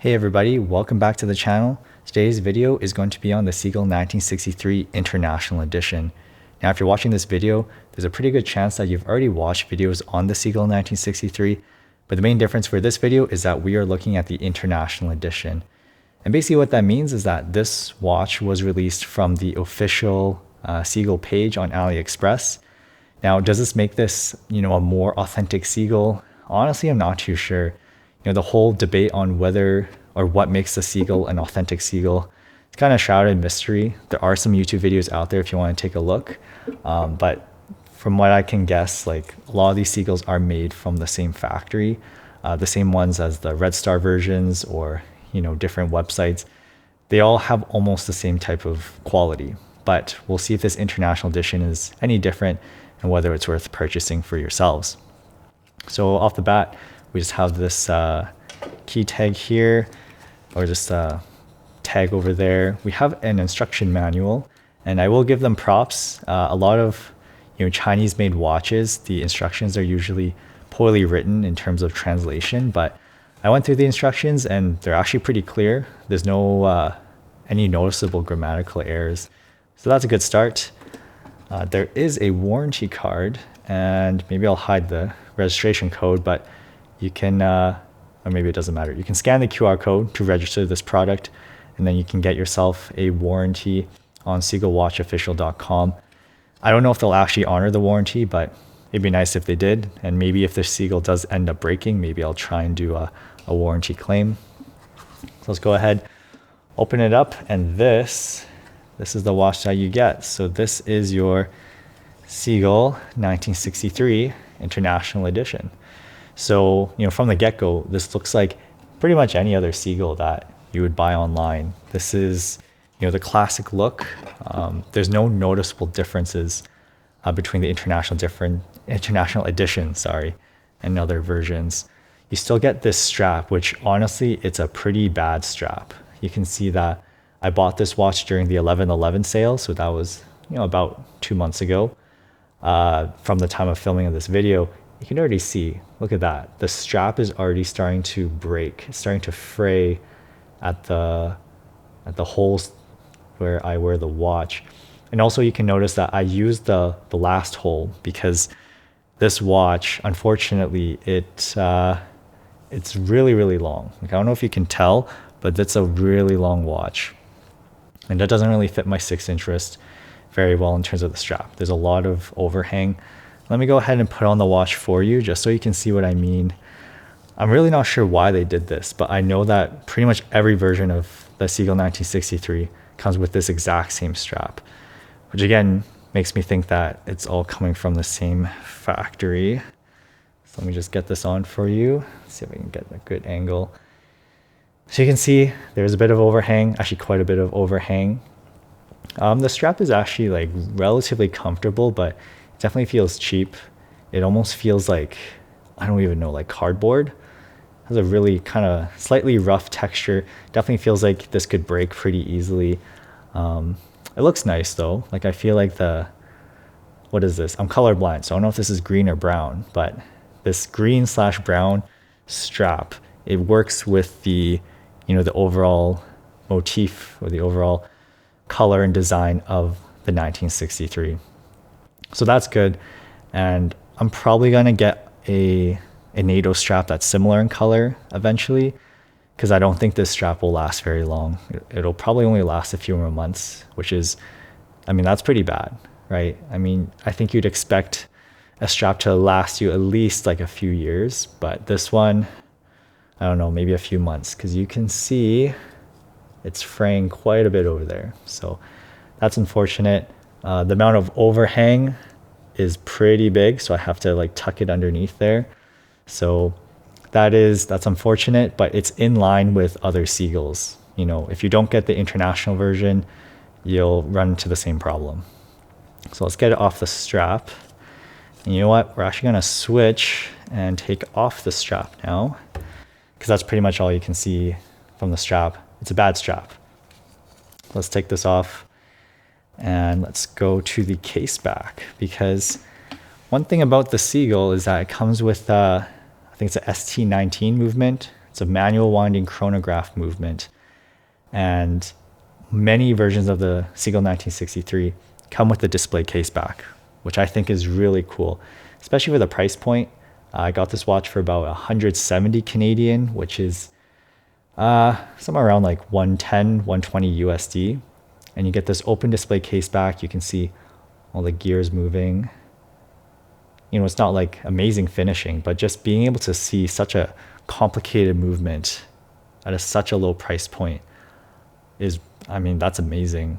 Hey everybody, welcome back to the channel. Today's video is going to be on the Seagull 1963 International Edition. Now if you're watching this video, there's a pretty good chance that you've already watched videos on the Seagull 1963, but the main difference for this video is that we are looking at the International Edition. And basically what that means is that this watch was released from the official Seagull page on Aliexpress. Now does this make this, a more authentic Seagull? Honestly, I'm not too sure. The whole debate on whether or what makes the Seagull an authentic Seagull, it's kind of shrouded in mystery. There are some YouTube videos out there if you want to take a look. But from what I can guess, like a lot of these Seagulls are made from the same factory, the same ones as the Red Star versions or, different websites. They all have almost the same type of quality, but we'll see if this international edition is any different and whether it's worth purchasing for yourselves. So off the bat, we just have this key tag here, or just a tag over there. We have an instruction manual, and I will give them props. A lot of Chinese-made watches, the instructions are usually poorly written in terms of translation, but I went through the instructions and they're actually pretty clear. There's no any noticeable grammatical errors, so that's a good start. There is a warranty card, and maybe I'll hide the registration code, but you can, or maybe it doesn't matter. You can scan the QR code to register this product, and then you can get yourself a warranty on seagullwatchofficial.com. I don't know if they'll actually honor the warranty, but it'd be nice if they did. And maybe if the Seagull does end up breaking, maybe I'll try and do a warranty claim. So let's go ahead, open it up, and this is the watch that you get. So this is your Seagull 1963 International Edition. So, from the get-go, this looks like pretty much any other Seagull that you would buy online. This is, the classic look. There's no noticeable differences between the international edition, and other versions. You still get this strap, which honestly, it's a pretty bad strap. You can see that I bought this watch during the 11/11 sale, so that was, about 2 months ago. From the time of filming of this video, you can already see, look at that. The strap is already starting to break. It's starting to fray at the holes where I wear the watch. And also you can notice that I used the last hole because this watch, unfortunately, it's really, really long. Like, I don't know if you can tell, but it's a really long watch. And that doesn't really fit my 6-inch wrist very well in terms of the strap. There's a lot of overhang. Let me go ahead and put on the watch for you just so you can see what I mean. I'm really not sure why they did this, but I know that pretty much every version of the Seagull 1963 comes with this exact same strap, which again makes me think that it's all coming from the same factory. So let me just get this on for you. Let's see if I can get a good angle. So you can see there's a bit of overhang, actually quite a bit of overhang. The strap is actually like relatively comfortable, but it definitely feels cheap. It almost feels like, I don't even know, like cardboard. It has a really kind of slightly rough texture. Definitely feels like this could break pretty easily. It looks nice though. Like I feel like what is this? I'm colorblind, so I don't know if this is green or brown, but this green/brown strap, it works with the, the overall motif or the overall color and design of the 1963. So that's good. And I'm probably going to get a NATO strap that's similar in color eventually, because I don't think this strap will last very long. It'll probably only last a few more months, which is, that's pretty bad, right? I think you'd expect a strap to last you at least like a few years, but this one, I don't know, maybe a few months, because you can see it's fraying quite a bit over there. So that's unfortunate. The amount of overhang is pretty big, so I have to like tuck it underneath there. So that's unfortunate, but it's in line with other Seagulls. If you don't get the international version, you'll run into the same problem. So let's get it off the strap. And you know what? We're actually going to switch and take off the strap now, because that's pretty much all you can see from the strap. It's a bad strap. Let's take this off and let's go to the case back, because one thing about the Seagull is that it comes with I think it's a ST19 movement. It's a manual winding chronograph movement. And many versions of the Seagull 1963 come with the display case back, which I think is really cool, especially for the price point. I got this watch for about 170 Canadian, which is somewhere around like 110, 120 USD. And you get this open display case back. You can see all the gears moving. You know, it's not like amazing finishing, but just being able to see such a complicated movement at such a low price point is, I mean, that's amazing.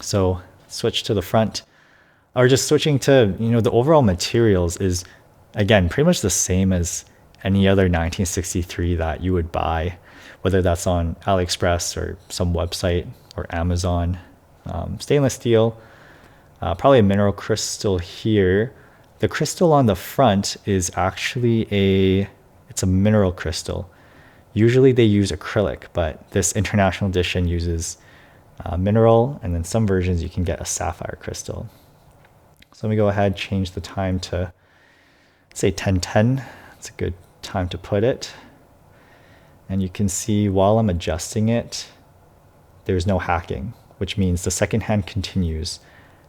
So switch to the front, or just switching to, you know, the overall materials is, again, pretty much the same as any other 1963 that you would buy, whether that's on Aliexpress or some website or Amazon. Stainless steel, probably a mineral crystal here. The crystal on the front is actually it's a mineral crystal. Usually they use acrylic, but this international edition uses mineral, and then some versions you can get a sapphire crystal. So let me go ahead, change the time to, let's say 10:10. It's a good time to put it. And you can see while I'm adjusting it, there's no hacking, which means the second hand continues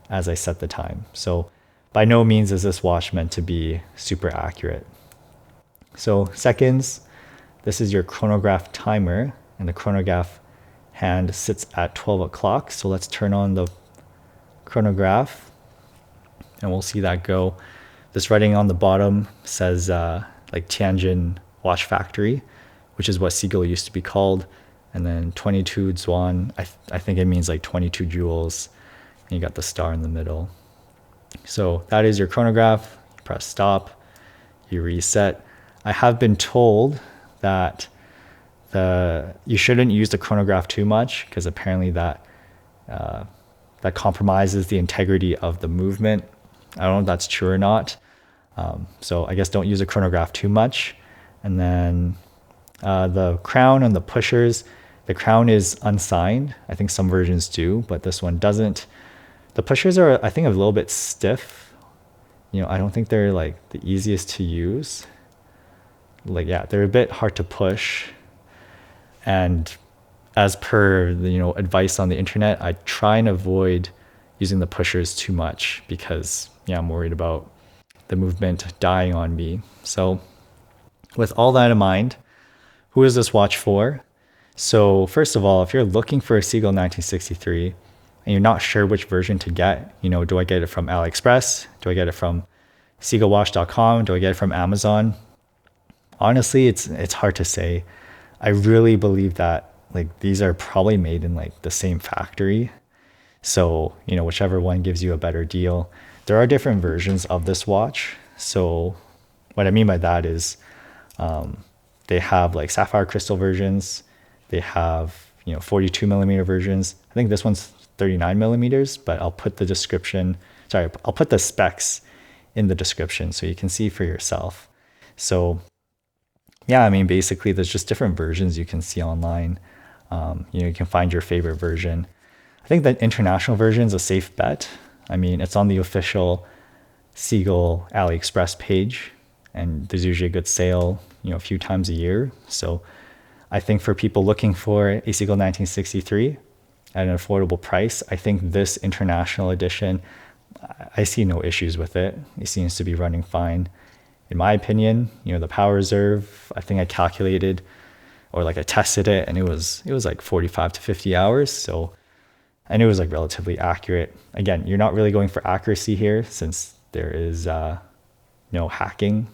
as I set the time. So by no means is this watch meant to be super accurate. So seconds, this is your chronograph timer, and the chronograph hand sits at 12 o'clock. So let's turn on the chronograph and we'll see that go. This writing on the bottom says like Tianjin Watch Factory, which is what Seagull used to be called. And then 22 Zwan, I think it means like 22 jewels. And you got the star in the middle. So that is your chronograph. You press stop, you reset. I have been told that you shouldn't use the chronograph too much, because apparently that compromises the integrity of the movement. I don't know if that's true or not. So I guess don't use the chronograph too much. And then the crown and the pushers, the crown is unsigned. I think some versions do, but this one doesn't. The pushers are, I think, a little bit stiff. You know, I don't think they're like the easiest to use. Like, yeah, they're a bit hard to push. And as per the, you know, advice on the internet, I try and avoid using the pushers too much because, yeah, I'm worried about the movement dying on me. So with all that in mind, who is this watch for? So first of all, if you're looking for a Seagull 1963 and you're not sure which version to get, you know, do I get it from AliExpress? Do I get it from seagullwatch.com? Do I get it from Amazon? Honestly, it's hard to say. I really believe that like these are probably made in like the same factory. So, you know, whichever one gives you a better deal. There are different versions of this watch. So what I mean by that is they have like sapphire crystal versions. They have, you know, 42 millimeter versions. I think this one's 39 millimeters, but I'll put the specs in the description so you can see for yourself. So yeah, I mean, basically there's just different versions you can see online. You know, you can find your favorite version. I think the international version is a safe bet. I mean, it's on the official Seagull AliExpress page, and there's usually a good sale, you know, a few times a year. So I think for people looking for a Seagull 1963 at an affordable price, I think this international edition, I see no issues with it. It seems to be running fine. In my opinion, you know, the power reserve, I think I calculated or like I tested it, and it was like 45 to 50 hours. So, and it was like relatively accurate. Again, you're not really going for accuracy here since there is no hacking.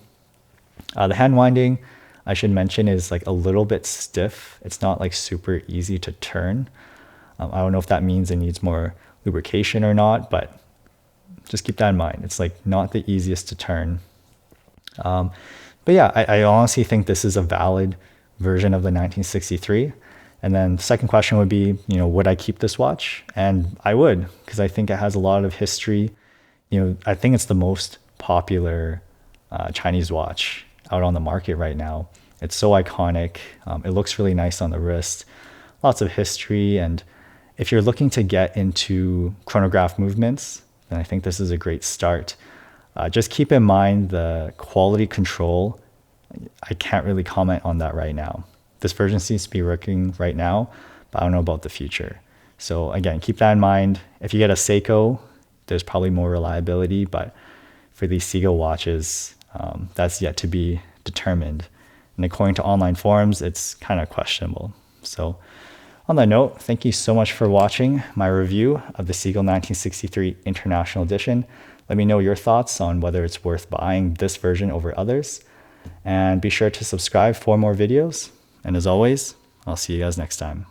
The hand winding, I should mention, is like a little bit stiff. It's not like super easy to turn. I don't know if that means it needs more lubrication or not, but just keep that in mind. It's like not the easiest to turn. But yeah, I honestly think this is a valid version of the 1963. And then the second question would be, you know, would I keep this watch? And I would, because I think it has a lot of history. You know, I think it's the most popular Chinese watch out on the market right now. It's so iconic. It looks really nice on the wrist. Lots of history. And if you're looking to get into chronograph movements, then I think this is a great start. Just keep in mind the quality control I can't really comment on that right now. This version seems to be working right now, but I don't know about the future. So again, keep that in mind. If you get a Seiko, there's probably more reliability, but for these Seagull watches, that's yet to be determined. And according to online forums, it's kind of questionable. So on that note, thank you so much for watching my review of the Seagull 1963 International Edition. Let me know your thoughts on whether it's worth buying this version over others. And be sure to subscribe for more videos. And as always, I'll see you guys next time.